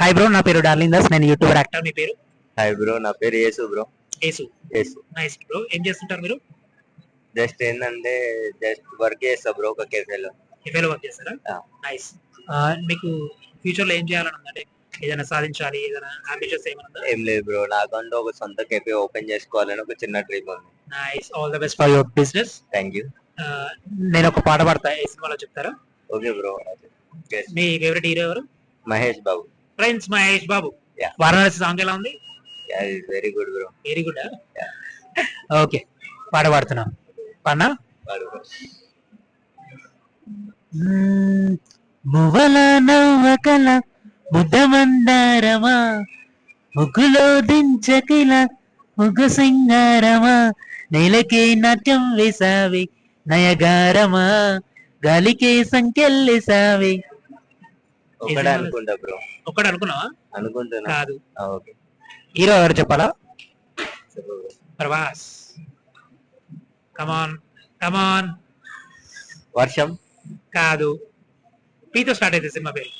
Hi bro, నా పేరు darling Das. నేను యూట్యూబర్ యాక్టర్. మీ పేరు? హాయ్ బ్రో, నా పేరు Yesu bro. Yesu. Yesu. Nice bro. ఏం చేస్తుంటారు మీరు? జస్ట్ ఏంటంటే వర్క్ చేస్తా బ్రో ఒక కెఫేలో. కెఫేలో వర్క్ చేస్తారా? నైస్. మీకు ఫ్యూచర్ లో ఏం చేయాలని ఉందంటే ఏదైనా సాధించాలి, ఏదైనా అంబిషన్స్ ఏమైనా ఉందా? ఏం లేదు బ్రో, నాకంటూ ఒక సొంత కెఫే ఓపెన్ చేసుకోవాలని ఒక చిన్న డ్రీమ్ ఉంది. Nice. All the best for your business. Thank you. నేను ఒక పాట పాడతా, ఏ సినిమాలో చెప్తారా? Okay bro. మీ ఫేవరెట్ హీరో ఎవరు? Mahesh Babu. Friends Mahesh Babu. Yeah. Varanasi song ఎలా ఉంది? Very good bro. Very good. Okay, పాట పాడుతున్నా. పాడనా? మువ్వల నవ్వకల ముద్దమందారమా, ముగ్గులో దించకిల ముగ్గు సింగారమా, నేలకే నాట్యం వేసావి నయగారమా, గాలికే సంకెళ్ళేసావి. ఒకటే అనుకుంటా బ్రో. ఒక్కడు అనుకున్నావా? అనుకుంటున్నా. కాదు. ఓకే. హీరో ఎవరు చెప్పాలా? ప్రభాస్. కమాన్ కమాన్. వర్షం. కాదు. పీతో స్టార్ట్ అయితే సినిమా పేరు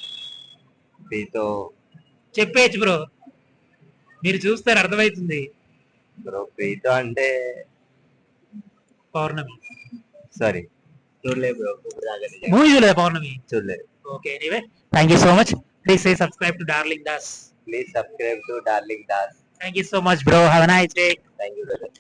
పీతో. చెప్పేచ్చు బ్రో, మీరు చూస్తారు అర్థమవుతుంది. బ్రో పీతో అంటే పౌర్ణమి. సారీ చూడలే బ్రో. మూవీ చూడలేదు పౌర్ణమి. చూడలేదు. Okay, anyway thank you so much. Please say subscribe to darling Das. Please subscribe to darling Das. Thank you so much bro. Have a nice day. Thank you brother.